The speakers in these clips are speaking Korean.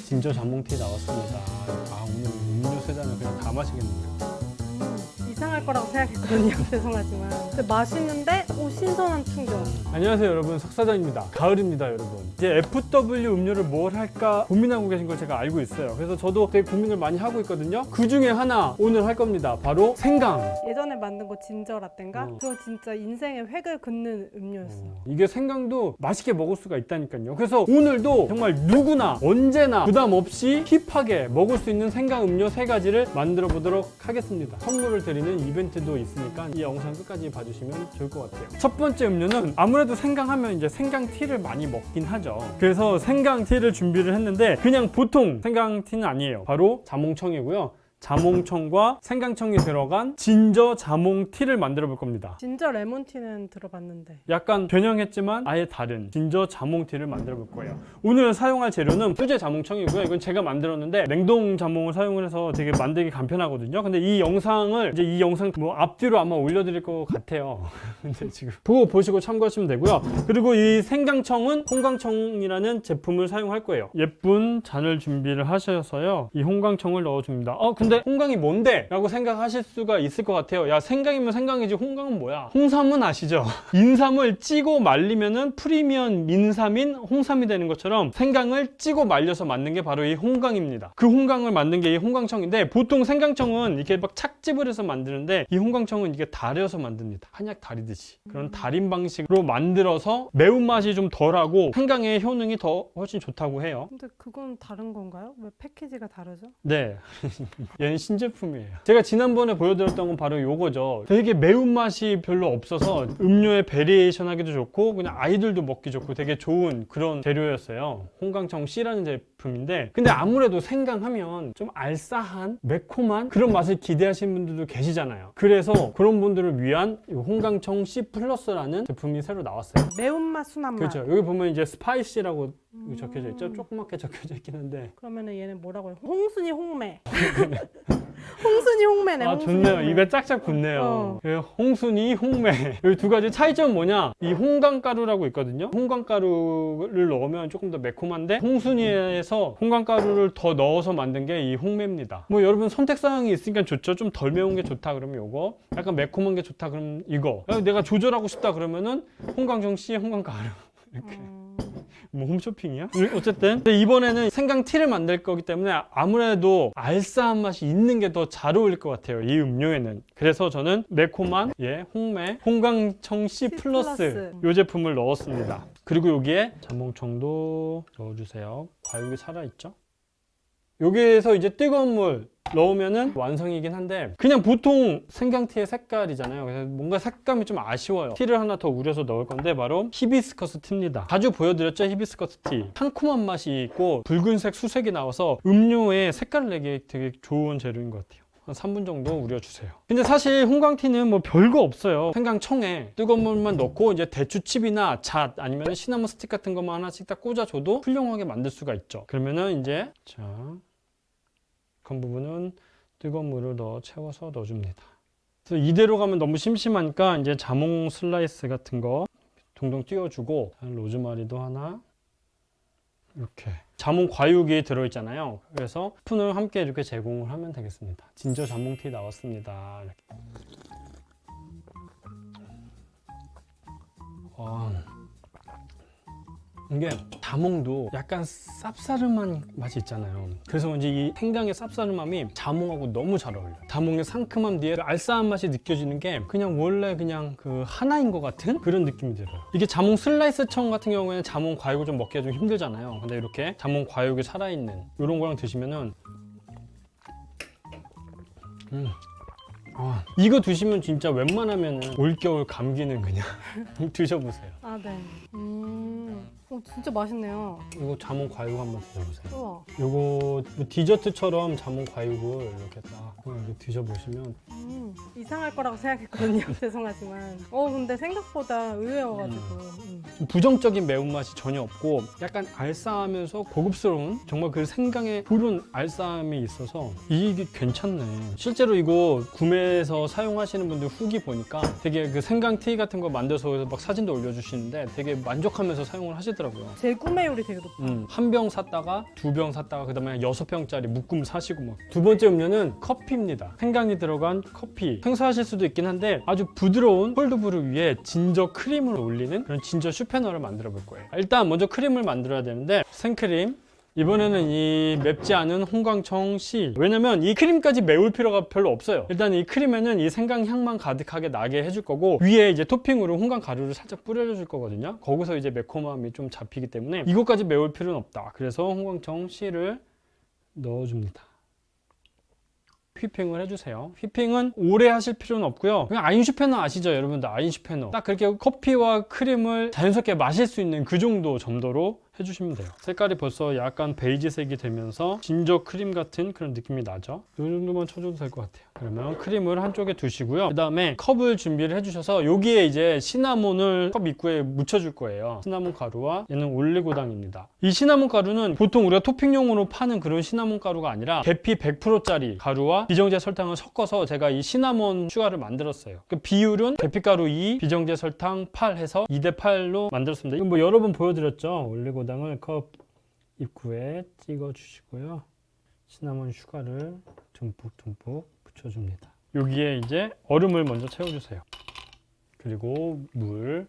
진저 자몽티 나왔습니다. 아, 오늘 음료 세 잔을 그냥 다 마시겠네요. 이상할 거라고 생각했거든요. 죄송하지만. 근데 맛있는데 신선한 충전. 안녕하세요 여러분, 석사장입니다. 가을입니다 여러분. 이제 FW 음료를 뭘 할까 고민하고 계신 걸 제가 알고 있어요. 그래서 저도 되게 고민을 많이 하고 있거든요. 그 중에 하나 오늘 할 겁니다. 바로 생강. 예전에 만든 거 진저 라떼인가? 그거 진짜 인생의 획을 긋는 음료였어. 이게 생강도 맛있게 먹을 수가 있다니까요. 그래서 오늘도 정말 누구나 언제나 부담 없이 힙하게 먹을 수 있는 생강 음료 3가지를 만들어 보도록 하겠습니다. 선물을 드리는 이벤트도 있으니까 이 영상 끝까지 봐주시면 좋을 것 같아요. 첫 번째 음료는 아무래도 생강하면 이제 생강티를 많이 먹긴 하죠. 그래서 생강티를 준비를 했는데 그냥 보통 생강티는 아니에요. 바로 자몽청이고요. 자몽청과 생강청이 들어간 진저 자몽티를 만들어 볼 겁니다. 진저 레몬티는 들어봤는데. 약간 변형했지만 아예 다른 진저 자몽티를 만들어 볼 거예요. 오늘 사용할 재료는 수제 자몽청이고요. 이건 제가 만들었는데 냉동 자몽을 사용을 해서 되게 만들기 간편하거든요. 근데 이 영상을 이제 이 영상 뭐 앞뒤로 아마 올려드릴 것 같아요. 근데 지금 그거 보시고 참고하시면 되고요. 그리고 이 생강청은 홍강청이라는 제품을 사용할 거예요. 예쁜 잔을 준비를 하셔서요. 이 홍강청을 넣어줍니다. 근데 홍강이 뭔데? 라고 생각하실 수가 있을 것 같아요. 야, 생강이면 생강이지 홍강은 뭐야? 홍삼은 아시죠? 인삼을 찌고 말리면은 프리미엄 민삼인 홍삼이 되는 것처럼 생강을 찌고 말려서 만든 게 바로 이 홍강입니다. 그 홍강을 만든 게 이 홍강청인데 보통 생강청은 이렇게 막 착즙을 해서 만드는데 이 홍강청은 이게 달여서 만듭니다. 한약 달이듯이. 그런 달인 방식으로 만들어서 매운맛이 좀 덜하고 생강의 효능이 더 훨씬 좋다고 해요. 근데 그건 다른 건가요? 왜 패키지가 다르죠? 네. 얘는 신제품이에요. 제가 지난번에 보여드렸던 건 바로 요거죠. 되게 매운맛이 별로 없어서 음료에 베리에이션 하기도 좋고 그냥 아이들도 먹기 좋고 되게 좋은 그런 재료였어요. 홍강청 C라는 제품인데 근데 아무래도 생강하면 좀 알싸한 매콤한 그런 맛을 기대하시는 분들도 계시잖아요. 그래서 그런 분들을 위한 이 홍강청 C 플러스라는 제품이 새로 나왔어요. 매운맛, 순한맛. 그렇죠. 여기 보면 이제 스파이시라고 적혀져 있죠. 조그맣게 적혀져 있긴 한데 그러면은 얘는 뭐라고 해요? 홍순이 홍매. 홍순이 홍매네. 아, 홍순이 좋네요. 홍매. 입에 짝짝 붙네요. 홍순이, 홍매. 여기 두 가지 차이점은 뭐냐? 이 홍강가루라고 있거든요. 홍강가루를 넣으면 조금 더 매콤한데 홍순이에서 홍강가루를 더 넣어서 만든 게 이 홍매입니다. 뭐 여러분 선택사항이 있으니까 좋죠. 좀 덜 매운 게 좋다 그러면 요거, 약간 매콤한 게 좋다 그러면 이거, 내가 조절하고 싶다 그러면은 홍강정씨, 홍강가루 이렇게. 뭐 홈쇼핑이야? 어쨌든 이번에는 생강티를 만들 거기 때문에 아무래도 알싸한 맛이 있는 게 더 잘 어울릴 것 같아요, 이 음료에는. 그래서 저는 매콤한 홍매 홍강청 C 플러스 이 제품을 넣었습니다. 그리고 여기에 자몽청도 넣어주세요. 과육이 살아있죠? 여기에서 이제 뜨거운 물 넣으면은 완성이긴 한데 그냥 보통 생강티의 색깔이잖아요. 그래서 뭔가 색감이 좀 아쉬워요. 티를 하나 더 우려서 넣을 건데 바로 히비스커스 티입니다. 자주 보여드렸죠, 히비스커스 티. 상큼한 맛이 있고 붉은색 수색이 나와서 음료에 색깔을 내기 되게 좋은 재료인 것 같아요. 한 3분 정도 우려주세요. 근데 사실 홍강티는 뭐 별거 없어요. 생강청에 뜨거운 물만 넣고 이제 대추칩이나 잣 아니면 시나몬 스틱 같은 것만 하나씩 딱 꽂아줘도 훌륭하게 만들 수가 있죠. 그러면은 이제 그 부분은 뜨거운 물을 채워서 넣어줍니다. 그래서 이대로 가면 너무 심심하니까 이제 자몽 슬라이스 같은 거 동동 띄워주고 로즈마리도 하나 이렇게 자몽 과육이 들어있잖아요. 그래서 스푼을 함께 이렇게 제공을 하면 되겠습니다. 진저 자몽티 나왔습니다. 이렇게. 이게 자몽도 약간 쌉싸름한 맛이 있잖아요. 그래서 이제 이 생강의 쌉싸름함이 자몽하고 너무 잘 어울려요. 자몽의 상큼함 뒤에 알싸한 맛이 느껴지는 게 그냥 원래 그냥 그 하나인 것 같은 그런 느낌이 들어요. 이게 자몽 슬라이스 청 같은 경우에는 자몽 과육을 좀 먹기가 좀 힘들잖아요. 근데 이렇게 자몽 과육이 살아있는 이런 거랑 드시면은 이거 드시면 진짜 웬만하면 올겨울 감기는 그냥 드셔보세요. 아, 네. 진짜 맛있네요. 이거 자몽 과육 한번 드셔보세요. 우와. 이거 뭐 디저트처럼 자몽 과육을 이렇게 딱 이렇게 드셔보시면 이상할 거라고 생각했거든요. 죄송하지만. 근데 생각보다 의외여가지고. 부정적인 매운맛이 전혀 없고 약간 알싸하면서 고급스러운 정말 그 생강의 푸른 알싸함이 있어서 이게 괜찮네. 실제로 이거 구매해서 사용하시는 분들 후기 보니까 되게 그 생강티 같은 거 만들어서 막 사진도 올려주시는데 되게 만족하면서 사용을 하시더라고요. 팔리더라고요. 재구매율이 되게 높아. 한 병 샀다가 2병 샀다가 그다음에 6병짜리 묶음 사시고 막. 두 번째 음료는 커피입니다. 생강이 들어간 커피. 생소하실 수도 있긴 한데 아주 부드러운 콜드브루 위에 진저 크림을 올리는 그런 진저 슈페너를 만들어 볼 거예요. 일단 먼저 크림을 만들어야 되는데 생크림. 이번에는 이 맵지 않은 홍강청 씨. 왜냐면 이 크림까지 매울 필요가 별로 없어요. 일단 이 크림에는 이 생강 향만 가득하게 나게 해줄 거고, 위에 이제 토핑으로 홍강 가루를 살짝 뿌려줄 거거든요. 거기서 이제 매콤함이 좀 잡히기 때문에 이것까지 매울 필요는 없다. 그래서 홍강청 씨를 넣어줍니다. 휘핑을 해주세요. 휘핑은 오래 하실 필요는 없고요. 그냥 아인슈페너 아시죠, 여러분들? 아인슈페너. 딱 그렇게 커피와 크림을 자연스럽게 마실 수 있는 그 정도 점도로 해주시면 돼요. 색깔이 벌써 약간 베이지색이 되면서 진저 크림 같은 그런 느낌이 나죠. 이 정도만 쳐줘도 될 것 같아요. 그러면 크림을 한쪽에 두시고요. 그 다음에 컵을 준비를 해주셔서 여기에 이제 시나몬을 컵 입구에 묻혀줄 거예요. 시나몬 가루와 얘는 올리고당입니다. 이 시나몬 가루는 보통 우리가 토핑용으로 파는 그런 시나몬 가루가 아니라 계피 100%짜리 가루와 비정제 설탕을 섞어서 제가 이 시나몬 슈가를 만들었어요. 그 비율은 계피가루 2, 비정제 설탕 8 해서 2대8로 만들었습니다. 이거 뭐 여러 번 보여드렸죠. 올리고당을 컵 입구에 찍어 주시고요. 시나몬 슈가를 듬뿍듬뿍 붙여줍니다. 여기에 이제 얼음을 먼저 채워주세요. 그리고 물.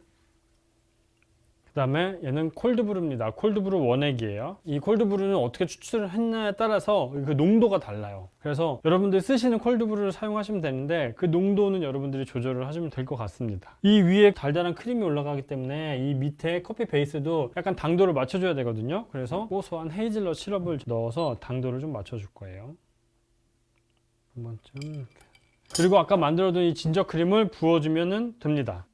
그 다음에 얘는 콜드브루입니다. 콜드브루 원액이에요. 이 콜드브루는 어떻게 추출을 했냐에 따라서 그 농도가 달라요. 그래서 여러분들 쓰시는 콜드브루를 사용하시면 되는데 그 농도는 여러분들이 조절을 하시면 될 것 같습니다. 이 위에 달달한 크림이 올라가기 때문에 이 밑에 커피 베이스도 약간 당도를 맞춰줘야 되거든요. 그래서 고소한 헤이즐넛 시럽을 넣어서 당도를 좀 맞춰줄 거예요. 한 번쯤 이렇게. 그리고 아까 만들어둔 이 진저 크림을 부어주면 됩니다.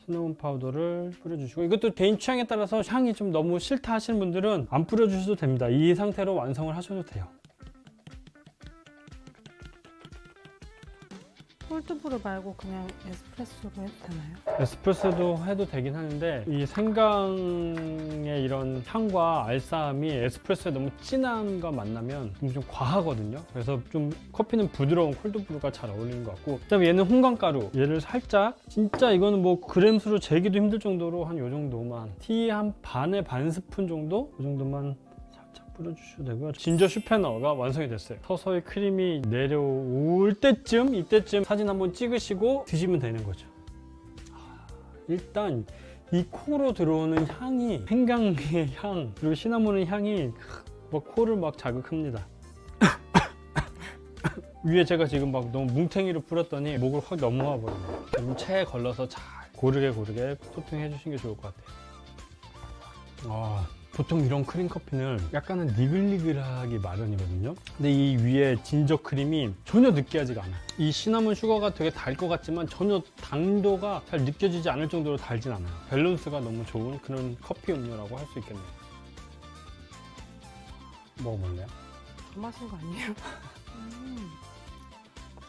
시나몬 파우더를 뿌려주시고, 이것도 개인 취향에 따라서 향이 좀 너무 싫다 하시는 분들은 안 뿌려주셔도 됩니다. 이 상태로 완성을 하셔도 돼요. 콜드브루 말고 그냥 에스프레소로 해도 되나요? 에스프레소도 해도 되긴 하는데 이 생강의 이런 향과 알싸함이 에스프레소에 너무 진함과 만나면 좀 과하거든요. 그래서 좀 커피는 부드러운 콜드브루가 잘 어울리는 것 같고, 그다음에 얘는 홍강가루. 얘를 살짝, 진짜 이거는 뭐 그램수로 재기도 힘들 정도로 한 요 정도만, 티 한 반에 반 스푼 정도? 이 정도만 뿌려주셔도 되고요. 진저 슈페너가 완성이 됐어요. 서서히 크림이 내려올 때쯤, 이때쯤 사진 한번 찍으시고 드시면 되는 거죠. 일단 이 코로 들어오는 향이, 생강의 향 그리고 시나몬의 향이 막 코를 막 자극합니다. 위에 제가 지금 막 너무 뭉탱이로 뿌렸더니 목을 확 넘어와 버리네요. 좀 체에 걸러서 잘 고르게 토핑해 주시는 게 좋을 것 같아요. 보통 이런 크림 커피는 약간은 니글니글하기 마련이거든요. 근데 이 위에 진저 크림이 전혀 느끼하지가 않아요. 이 시나몬 슈거가 되게 달 것 같지만 전혀 당도가 잘 느껴지지 않을 정도로 달진 않아요. 밸런스가 너무 좋은 그런 커피 음료라고 할 수 있겠네요. 먹어볼래요? 다 마신 거 아니에요?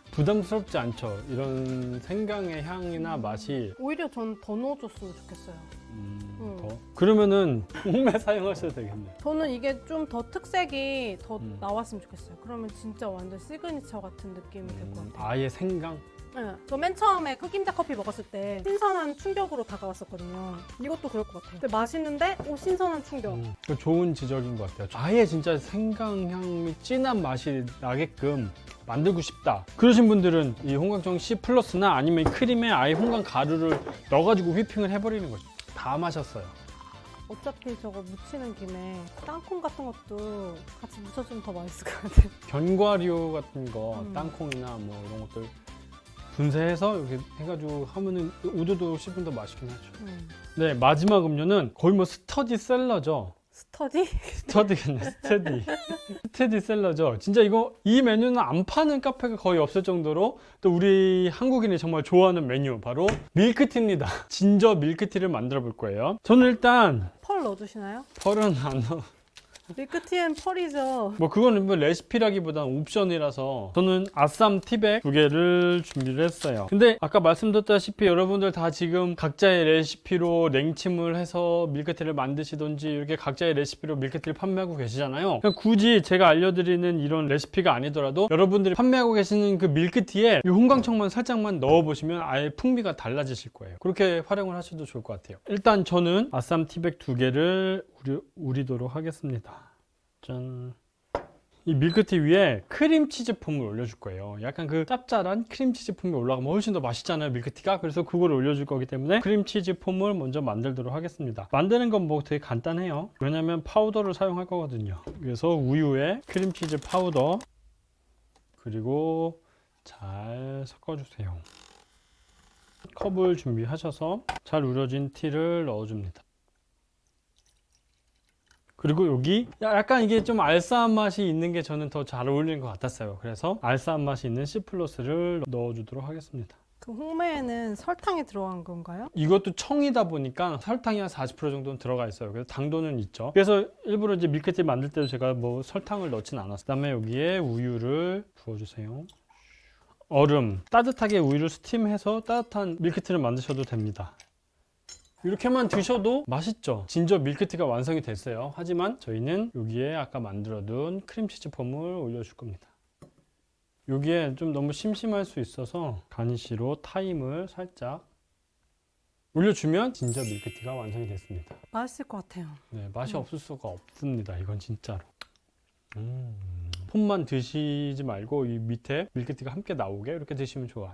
부담스럽지 않죠. 이런 생강의 향이나 맛이. 오히려 전 더 넣어줬으면 좋겠어요. 더? 그러면은 홍매 사용하셔도 되겠네요. 저는 이게 좀 더 특색이 더 나왔으면 좋겠어요. 그러면 진짜 완전 시그니처 같은 느낌이 될 것 같아요. 아예 생강? 네, 저 맨 처음에 흑임자 커피 먹었을 때 신선한 충격으로 다가왔었거든요. 이것도 그럴 것 같아요. 근데 맛있는데 신선한 충격. 좋은 지적인 것 같아요. 아예 진짜 생강향이 진한 맛이 나게끔 만들고 싶다. 그러신 분들은 이 홍강청 C 플러스나 아니면 크림에 아예 홍강 가루를 넣어가지고 휘핑을 해버리는 거죠. 다 마셨어요. 어차피 저거 묻히는 김에 땅콩 같은 것도 같이 묻혀주면 더 맛있을 것 같아요. 견과류 같은 거, 땅콩이나 뭐 이런 것들 분쇄해서 이렇게 해가지고 하면은 우드도 씹으면 더 맛있긴 하죠. 네, 마지막 음료는 거의 뭐 스터디셀러죠. 스터디? 스터디겠네, 스테디셀러죠. 진짜 이 메뉴는 안 파는 카페가 거의 없을 정도로 또 우리 한국인이 정말 좋아하는 메뉴, 바로 밀크티입니다. 진저 밀크티를 만들어 볼 거예요. 저는 일단 펄 넣어주시나요? 펄은 밀크티엔 펄이죠. 뭐 그거는 뭐 레시피라기보단 옵션이라서 저는 아쌈 티백 2개를 준비를 했어요. 근데 아까 말씀드렸다시피 여러분들 다 지금 각자의 레시피로 냉침을 해서 밀크티를 만드시던지 이렇게 각자의 레시피로 밀크티를 판매하고 계시잖아요. 그냥 굳이 제가 알려드리는 이런 레시피가 아니더라도 여러분들이 판매하고 계시는 그 밀크티에 이 홍강청만 살짝만 넣어보시면 아예 풍미가 달라지실 거예요. 그렇게 활용을 하셔도 좋을 것 같아요. 일단 저는 아쌈 티백 2개를 우리도록 하겠습니다. 짠. 이 밀크티 위에 크림치즈 폼을 올려줄 거예요. 약간 그 짭짤한 크림치즈 폼이 올라가면 훨씬 더 맛있잖아요, 밀크티가. 그래서 그걸 올려줄 거기 때문에 크림치즈 폼을 먼저 만들도록 하겠습니다. 만드는 건 뭐 되게 간단해요. 왜냐면 파우더를 사용할 거거든요. 그래서 우유에 크림치즈 파우더 그리고 잘 섞어주세요. 컵을 준비하셔서 잘 우려진 티를 넣어줍니다. 그리고 여기 약간 이게 좀 알싸한 맛이 있는 게 저는 더 잘 어울리는 것 같았어요. 그래서 알싸한 맛이 있는 C+를 넣어주도록 하겠습니다. 그 홍매에는 설탕이 들어간 건가요? 이것도 청이다 보니까 설탕이 한 40% 정도는 들어가 있어요. 그래서 당도는 있죠. 그래서 일부러 이제 밀크티 만들 때도 제가 뭐 설탕을 넣진 않았어요. 그다음에 여기에 우유를 부어주세요. 얼음, 따뜻하게 우유를 스팀해서 따뜻한 밀크티를 만드셔도 됩니다. 이렇게만 드셔도 맛있죠. 진저 밀크티가 완성이 됐어요. 하지만 저희는 여기에 아까 만들어둔 크림치즈 폼을 올려줄 겁니다. 여기에 좀 너무 심심할 수 있어서 가니쉬로 타임을 살짝 올려주면 진저 밀크티가 완성이 됐습니다. 맛있을 것 같아요. 네, 맛이 없을 수가 없습니다. 이건 진짜로. 폼만 드시지 말고 이 밑에 밀크티가 함께 나오게 이렇게 드시면 좋아요.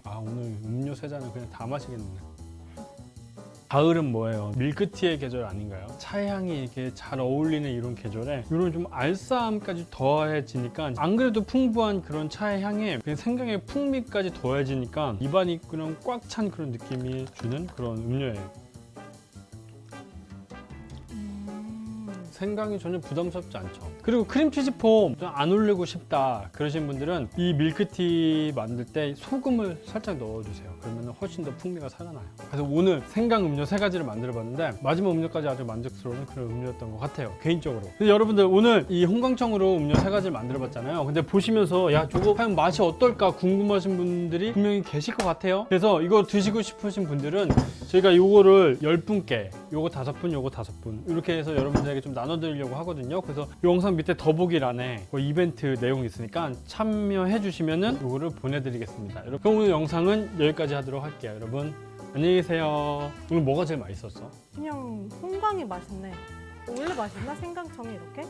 아, 오늘 음료 3잔은 그냥 다 마시겠네. 가을은 뭐예요? 밀크티의 계절 아닌가요? 차의 향이 이렇게 잘 어울리는 이런 계절에 이런 좀 알싸함까지 더해지니까 안 그래도 풍부한 그런 차의 향에 그냥 생강의 풍미까지 더해지니까 입안이 그냥 꽉 찬 그런 느낌이 주는 그런 음료예요. 생강이 전혀 부담스럽지 않죠. 그리고 크림치즈 폼 좀 안 올리고 싶다 그러신 분들은 이 밀크티 만들 때 소금을 살짝 넣어주세요. 그러면 훨씬 더 풍미가 살아나요. 그래서 오늘 생강 음료 3가지를 만들어 봤는데 마지막 음료까지 아주 만족스러운 그런 음료였던 것 같아요, 개인적으로. 근데 여러분들 오늘 이 홍강청으로 음료 3가지를 만들어 봤잖아요. 근데 보시면서 야, 저거 과연 맛이 어떨까 궁금하신 분들이 분명히 계실 것 같아요. 그래서 이거 드시고 싶으신 분들은 저희가 요거를 10분께 요거 5분 요거 5분 이렇게 해서 여러분들에게 좀 나눠드리려고 하거든요. 그래서 영상 밑에 더보기란에 그 이벤트 내용이 있으니까 참여해 주시면은 요거를 보내드리겠습니다. 여러분, 그럼 오늘 영상은 여기까지 하도록 할게요. 여러분 안녕히 계세요. 오늘 뭐가 제일 맛있었어? 그냥 홍강이 맛있네. 원래 맛있나? 생강청이 이렇게?